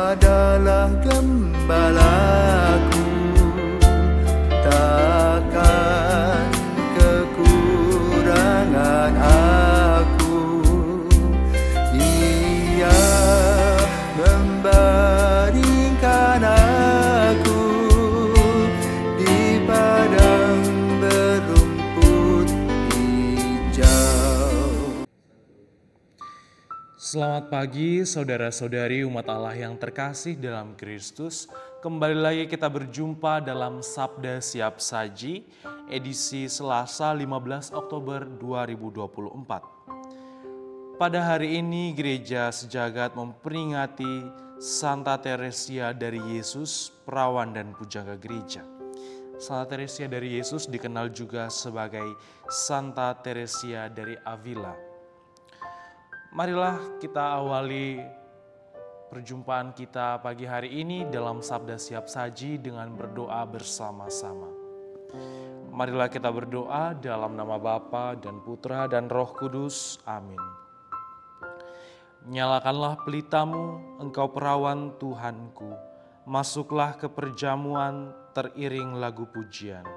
adalah gembalaku, takkan kekurangan aku. Ia membaringkan aku di padang berumput hijau. Selamat pagi saudara-saudari umat Allah yang terkasih dalam Kristus. Kembali lagi kita berjumpa dalam Sabda Siap Saji, edisi Selasa 15 Oktober 2024. Pada hari ini gereja sejagat memperingati Santa Teresia dari Yesus, perawan dan pujangga gereja. Santa Teresia dari Yesus dikenal juga sebagai Santa Teresia dari Avila. Marilah kita awali perjumpaan kita pagi hari ini dalam Sabda Siap Saji dengan berdoa bersama-sama. Marilah kita berdoa dalam nama Bapa dan Putra dan Roh Kudus. Amin. Nyalakanlah pelitamu, engkau perawan Tuhanku. Masuklah ke perjamuan teriring lagu pujian.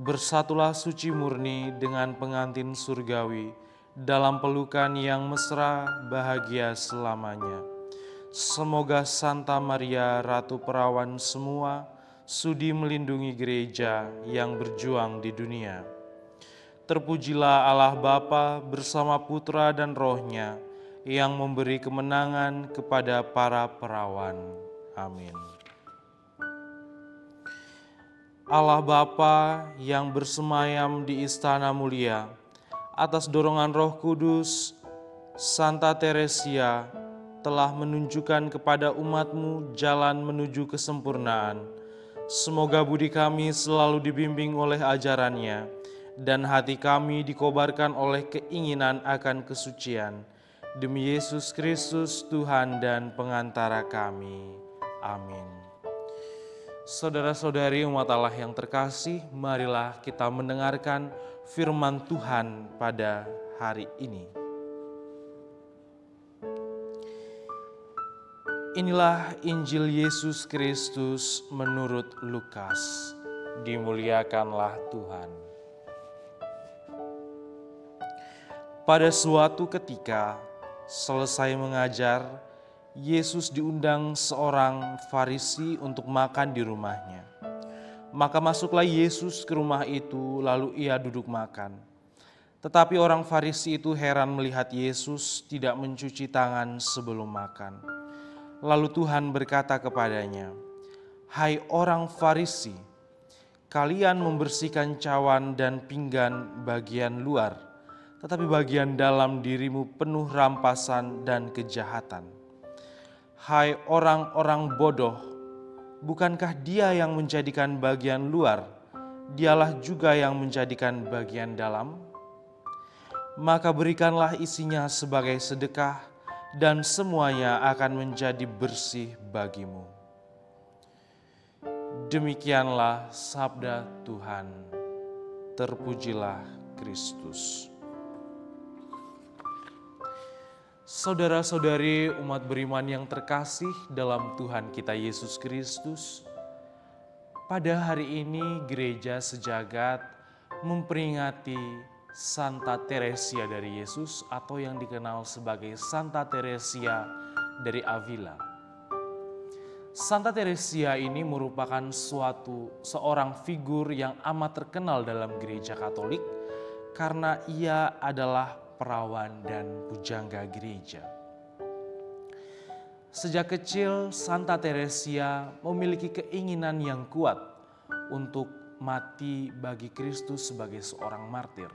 Bersatulah suci murni dengan pengantin surgawi, dalam pelukan yang mesra bahagia selamanya. Semoga Santa Maria Ratu Perawan semua sudi melindungi gereja yang berjuang di dunia. Terpujilah Allah Bapa bersama Putra dan Roh-Nya yang memberi kemenangan kepada para perawan. Amin. Allah Bapa yang bersemayam di istana mulia, atas dorongan Roh Kudus, Santa Teresia telah menunjukkan kepada umat-Mu jalan menuju kesempurnaan. Semoga budi kami selalu dibimbing oleh ajarannya, dan hati kami dikobarkan oleh keinginan akan kesucian. Demi Yesus Kristus, Tuhan dan pengantara kami. Amin. Saudara-saudari umat Allah yang terkasih, marilah kita mendengarkan firman Tuhan pada hari ini. Inilah Injil Yesus Kristus menurut Lukas. Dimuliakanlah Tuhan. Pada suatu ketika, selesai mengajar, Yesus diundang seorang Farisi untuk makan di rumahnya. Maka masuklah Yesus ke rumah itu, lalu ia duduk makan. Tetapi orang Farisi itu heran melihat Yesus tidak mencuci tangan sebelum makan. Lalu Tuhan berkata kepadanya, "Hai orang Farisi, kalian membersihkan cawan dan pinggan bagian luar, tetapi bagian dalam dirimu penuh rampasan dan kejahatan. Hai orang-orang bodoh, bukankah Dia yang menjadikan bagian luar, Dialah juga yang menjadikan bagian dalam? Maka berikanlah isinya sebagai sedekah, dan semuanya akan menjadi bersih bagimu." Demikianlah sabda Tuhan. Terpujilah Kristus. Saudara-saudari umat beriman yang terkasih dalam Tuhan kita Yesus Kristus, pada hari ini gereja sejagat memperingati Santa Teresia dari Yesus atau yang dikenal sebagai Santa Teresia dari Avila. Santa Teresia ini merupakan seorang figur yang amat terkenal dalam gereja Katolik karena ia adalah perawan dan pujangga gereja. Sejak kecil, Santa Teresia memiliki keinginan yang kuat untuk mati bagi Kristus sebagai seorang martir.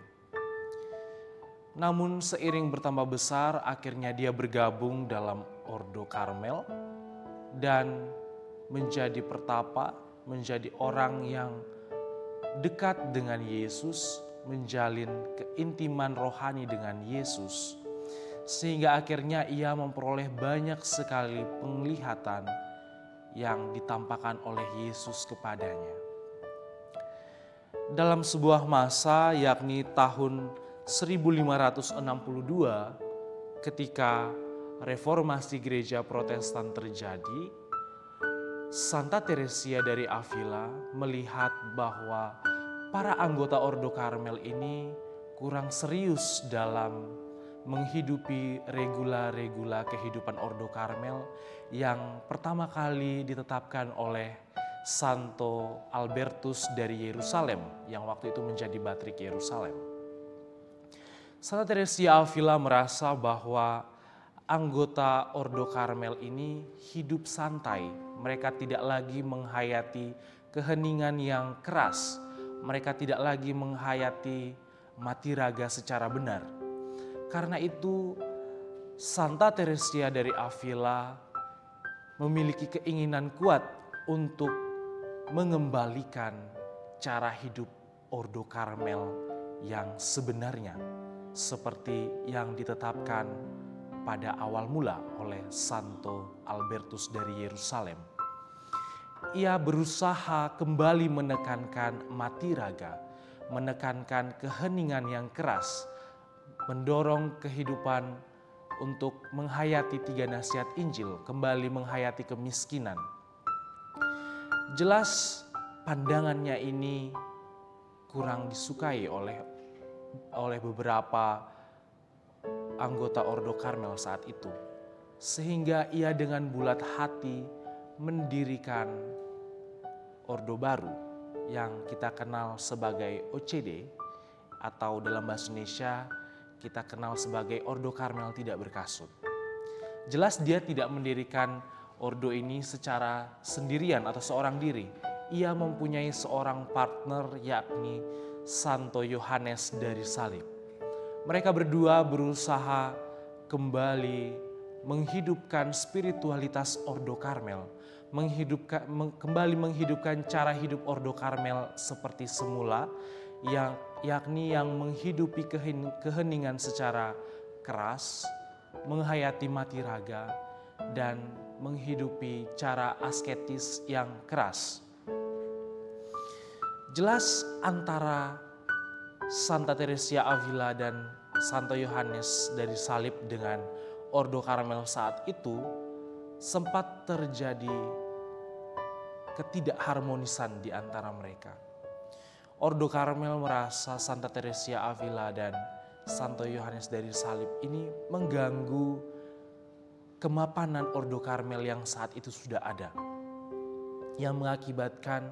Namun seiring bertambah besar, akhirnya dia bergabung dalam Ordo Karmel dan menjadi pertapa, menjadi orang yang dekat dengan Yesus, menjalin keintiman rohani dengan Yesus, sehingga akhirnya ia memperoleh banyak sekali penglihatan yang ditampakkan oleh Yesus kepadanya. Dalam sebuah masa, yakni tahun 1562, ketika reformasi gereja Protestan terjadi, Santa Teresia dari Avila melihat bahwa para anggota Ordo Karmel ini kurang serius dalam menghidupi regula-regula kehidupan Ordo Karmel yang pertama kali ditetapkan oleh Santo Albertus dari Yerusalem yang waktu itu menjadi Batrik Yerusalem. Santa Teresia Avila merasa bahwa anggota Ordo Karmel ini hidup santai. Mereka tidak lagi menghayati keheningan yang keras. Mereka tidak lagi menghayati mati raga secara benar. Karena itu Santa Teresia dari Avila memiliki keinginan kuat untuk mengembalikan cara hidup Ordo Karmel yang sebenarnya, seperti yang ditetapkan pada awal mula oleh Santo Albertus dari Yerusalem. Ia berusaha kembali menekankan mati raga, menekankan keheningan yang keras, mendorong kehidupan untuk menghayati 3 nasihat Injil, kembali menghayati kemiskinan. Jelas pandangannya ini kurang disukai oleh beberapa anggota Ordo Karmel saat itu, sehingga ia dengan bulat hati mendirikan ordo baru yang kita kenal sebagai OCD, atau dalam bahasa Indonesia kita kenal sebagai Ordo Karmel Tidak Berkasut. Jelas dia tidak mendirikan ordo ini secara sendirian atau seorang diri. Ia mempunyai seorang partner, yakni Santo Yohanes dari Salib. Mereka berdua berusaha kembali menghidupkan spiritualitas Ordo Karmel, kembali menghidupkan cara hidup Ordo Karmel seperti semula, yakni yang menghidupi keheningan secara keras, menghayati mati raga, dan menghidupi cara asketis yang keras. Jelas antara Santa Teresia Avila dan Santo Yohanes dari Salib dengan Ordo Karmel saat itu sempat terjadi ketidakharmonisan di antara mereka. Ordo Karmel merasa Santa Teresia Avila dan Santo Yohanes dari Salib ini mengganggu kemapanan Ordo Karmel yang saat itu sudah ada, yang mengakibatkan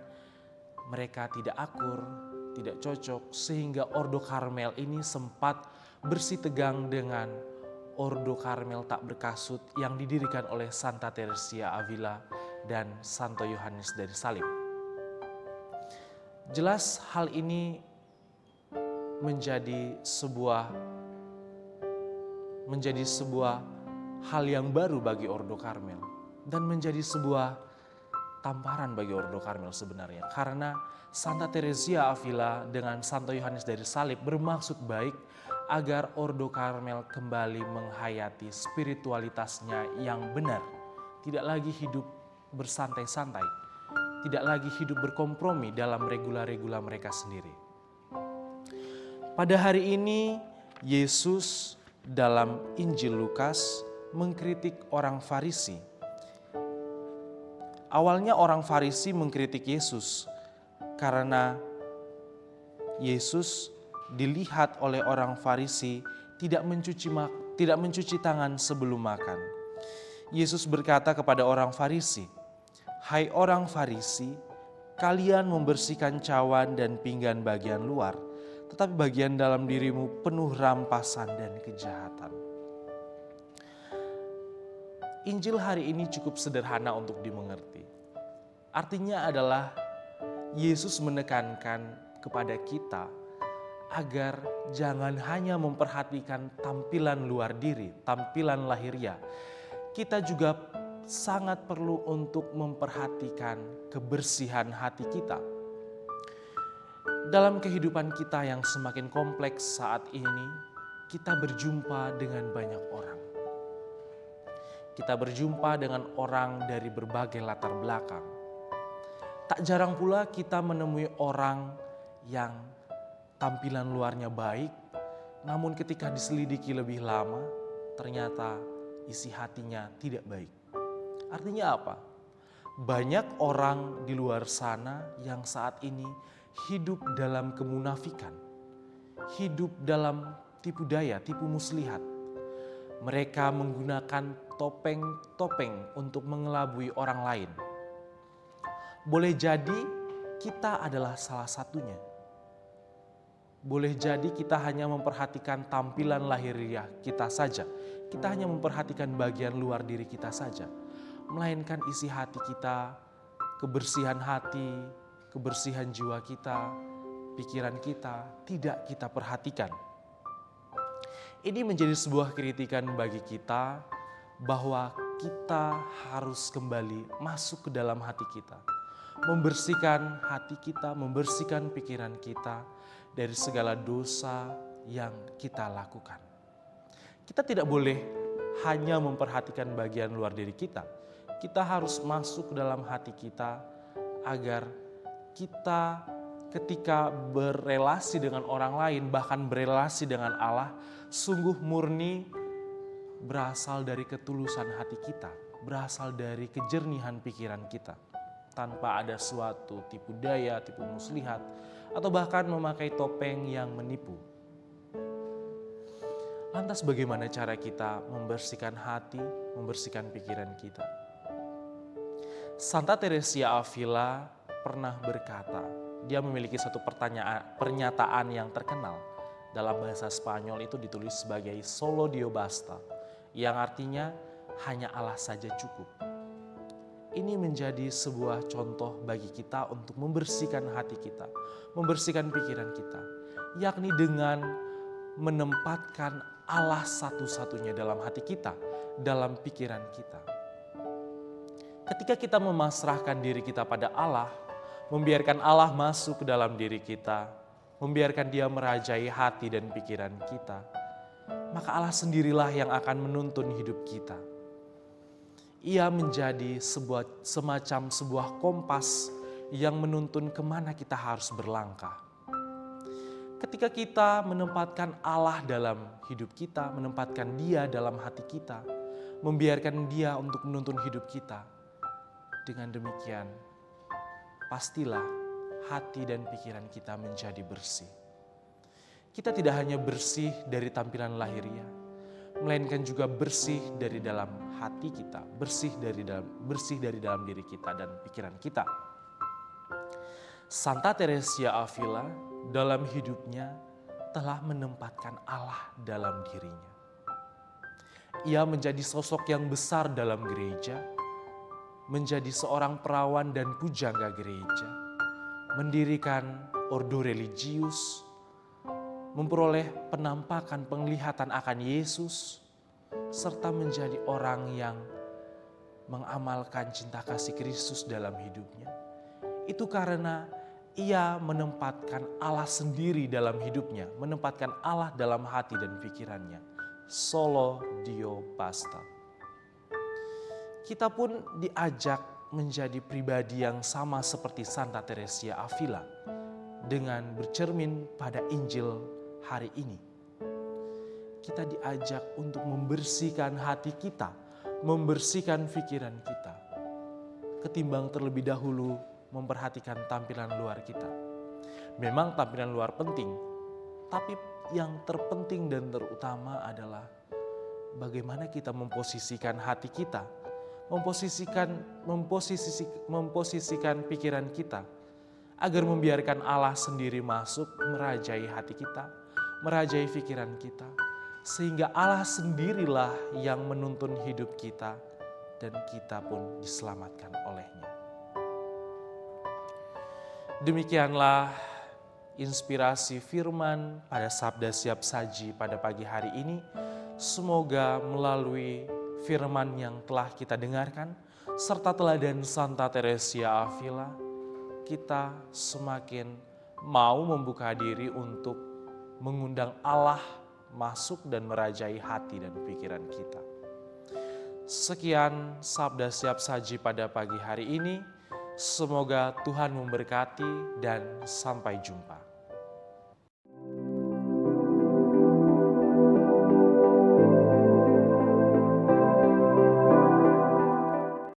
mereka tidak akur, tidak cocok, sehingga Ordo Karmel ini sempat bersitegang dengan Ordo Karmel Tak Berkasut yang didirikan oleh Santa Teresia Avila dan Santo Yohanes dari Salib. Jelas hal ini menjadi sebuah hal yang baru bagi Ordo Karmel dan menjadi sebuah tamparan bagi Ordo Karmel sebenarnya, karena Santa Teresia Avila dengan Santo Yohanes dari Salib bermaksud baik agar Ordo Karmel kembali menghayati spiritualitasnya yang benar, tidak lagi hidup bersantai-santai, tidak lagi hidup berkompromi dalam regula-regula mereka sendiri. Pada hari ini Yesus dalam Injil Lukas mengkritik orang Farisi. Awalnya orang Farisi mengkritik Yesus karena Yesus dilihat oleh orang Farisi tidak mencuci tangan sebelum makan. Yesus berkata kepada orang Farisi, "Hai orang Farisi, kalian membersihkan cawan dan pinggan bagian luar, tetapi bagian dalam dirimu penuh rampasan dan kejahatan." Injil hari ini cukup sederhana untuk dimengerti. Artinya adalah Yesus menekankan kepada kita agar jangan hanya memperhatikan tampilan luar diri, tampilan lahiriah. Kita juga sangat perlu untuk memperhatikan kebersihan hati kita. Dalam kehidupan kita yang semakin kompleks saat ini, kita berjumpa dengan banyak orang. Kita berjumpa dengan orang dari berbagai latar belakang. Tak jarang pula kita menemui orang yang tampilan luarnya baik, namun ketika diselidiki lebih lama, ternyata isi hatinya tidak baik. Artinya apa? Banyak orang di luar sana yang saat ini hidup dalam kemunafikan, hidup dalam tipu daya, tipu muslihat. Mereka menggunakan topeng-topeng untuk mengelabui orang lain. Boleh jadi kita adalah salah satunya. Boleh jadi kita hanya memperhatikan tampilan lahiriah kita saja. Kita hanya memperhatikan bagian luar diri kita saja. Melainkan isi hati kita, kebersihan hati, kebersihan jiwa kita, pikiran kita tidak kita perhatikan. Ini menjadi sebuah kritikan bagi kita bahwa kita harus kembali masuk ke dalam hati kita. Membersihkan hati kita, membersihkan pikiran kita dari segala dosa yang kita lakukan. Kita tidak boleh hanya memperhatikan bagian luar diri kita. Kita harus masuk ke dalam hati kita agar kita ketika berelasi dengan orang lain, bahkan berelasi dengan Allah, sungguh murni berasal dari ketulusan hati kita, berasal dari kejernihan pikiran kita. Tanpa ada suatu tipu daya, tipu muslihat, atau bahkan memakai topeng yang menipu. Lantas bagaimana cara kita membersihkan hati, membersihkan pikiran kita? Santa Teresia Avila pernah berkata, dia memiliki satu pernyataan yang terkenal. Dalam bahasa Spanyol itu ditulis sebagai solo Dio basta, yang artinya hanya Allah saja cukup. Ini menjadi sebuah contoh bagi kita untuk membersihkan hati kita, membersihkan pikiran kita, yakni dengan menempatkan Allah satu-satunya dalam hati kita, dalam pikiran kita. Ketika kita memasrahkan diri kita pada Allah, membiarkan Allah masuk ke dalam diri kita, membiarkan Dia merajai hati dan pikiran kita, maka Allah sendirilah yang akan menuntun hidup kita. Ia menjadi semacam sebuah kompas yang menuntun kemana kita harus berlangkah. Ketika kita menempatkan Allah dalam hidup kita, menempatkan Dia dalam hati kita, membiarkan Dia untuk menuntun hidup kita, dengan demikian pastilah hati dan pikiran kita menjadi bersih. Kita tidak hanya bersih dari tampilan lahiriah, melainkan juga bersih dari dalam hati kita, bersih dari dalam diri kita dan pikiran kita. Santa Teresia Avila dalam hidupnya telah menempatkan Allah dalam dirinya. Ia menjadi sosok yang besar dalam gereja, menjadi seorang perawan dan pujangga gereja, mendirikan ordo religius, memperoleh penampakan penglihatan akan Yesus, serta menjadi orang yang mengamalkan cinta kasih Kristus dalam hidupnya. Itu karena ia menempatkan Allah sendiri dalam hidupnya, menempatkan Allah dalam hati dan pikirannya. Solo Dio basta. Kita pun diajak menjadi pribadi yang sama seperti Santa Teresia Avila dengan bercermin pada Injil hari ini. Kita diajak untuk membersihkan hati kita, membersihkan pikiran kita, ketimbang terlebih dahulu memperhatikan tampilan luar kita. Memang tampilan luar penting, tapi yang terpenting dan terutama adalah bagaimana kita memposisikan hati kita, memposisikan pikiran kita, agar membiarkan Allah sendiri masuk merajai hati kita, merajai pikiran kita, sehingga Allah sendirilah yang menuntun hidup kita dan kita pun diselamatkan olehnya. Demikianlah inspirasi firman pada Sabda Siap Saji pada pagi hari ini. Semoga melalui firman yang telah kita dengarkan, serta teladan Santa Teresia Avila, kita semakin mau membuka diri untuk mengundang Allah masuk dan merajai hati dan pikiran kita. Sekian Sabda Siap Saji pada pagi hari ini. Semoga Tuhan memberkati dan sampai jumpa.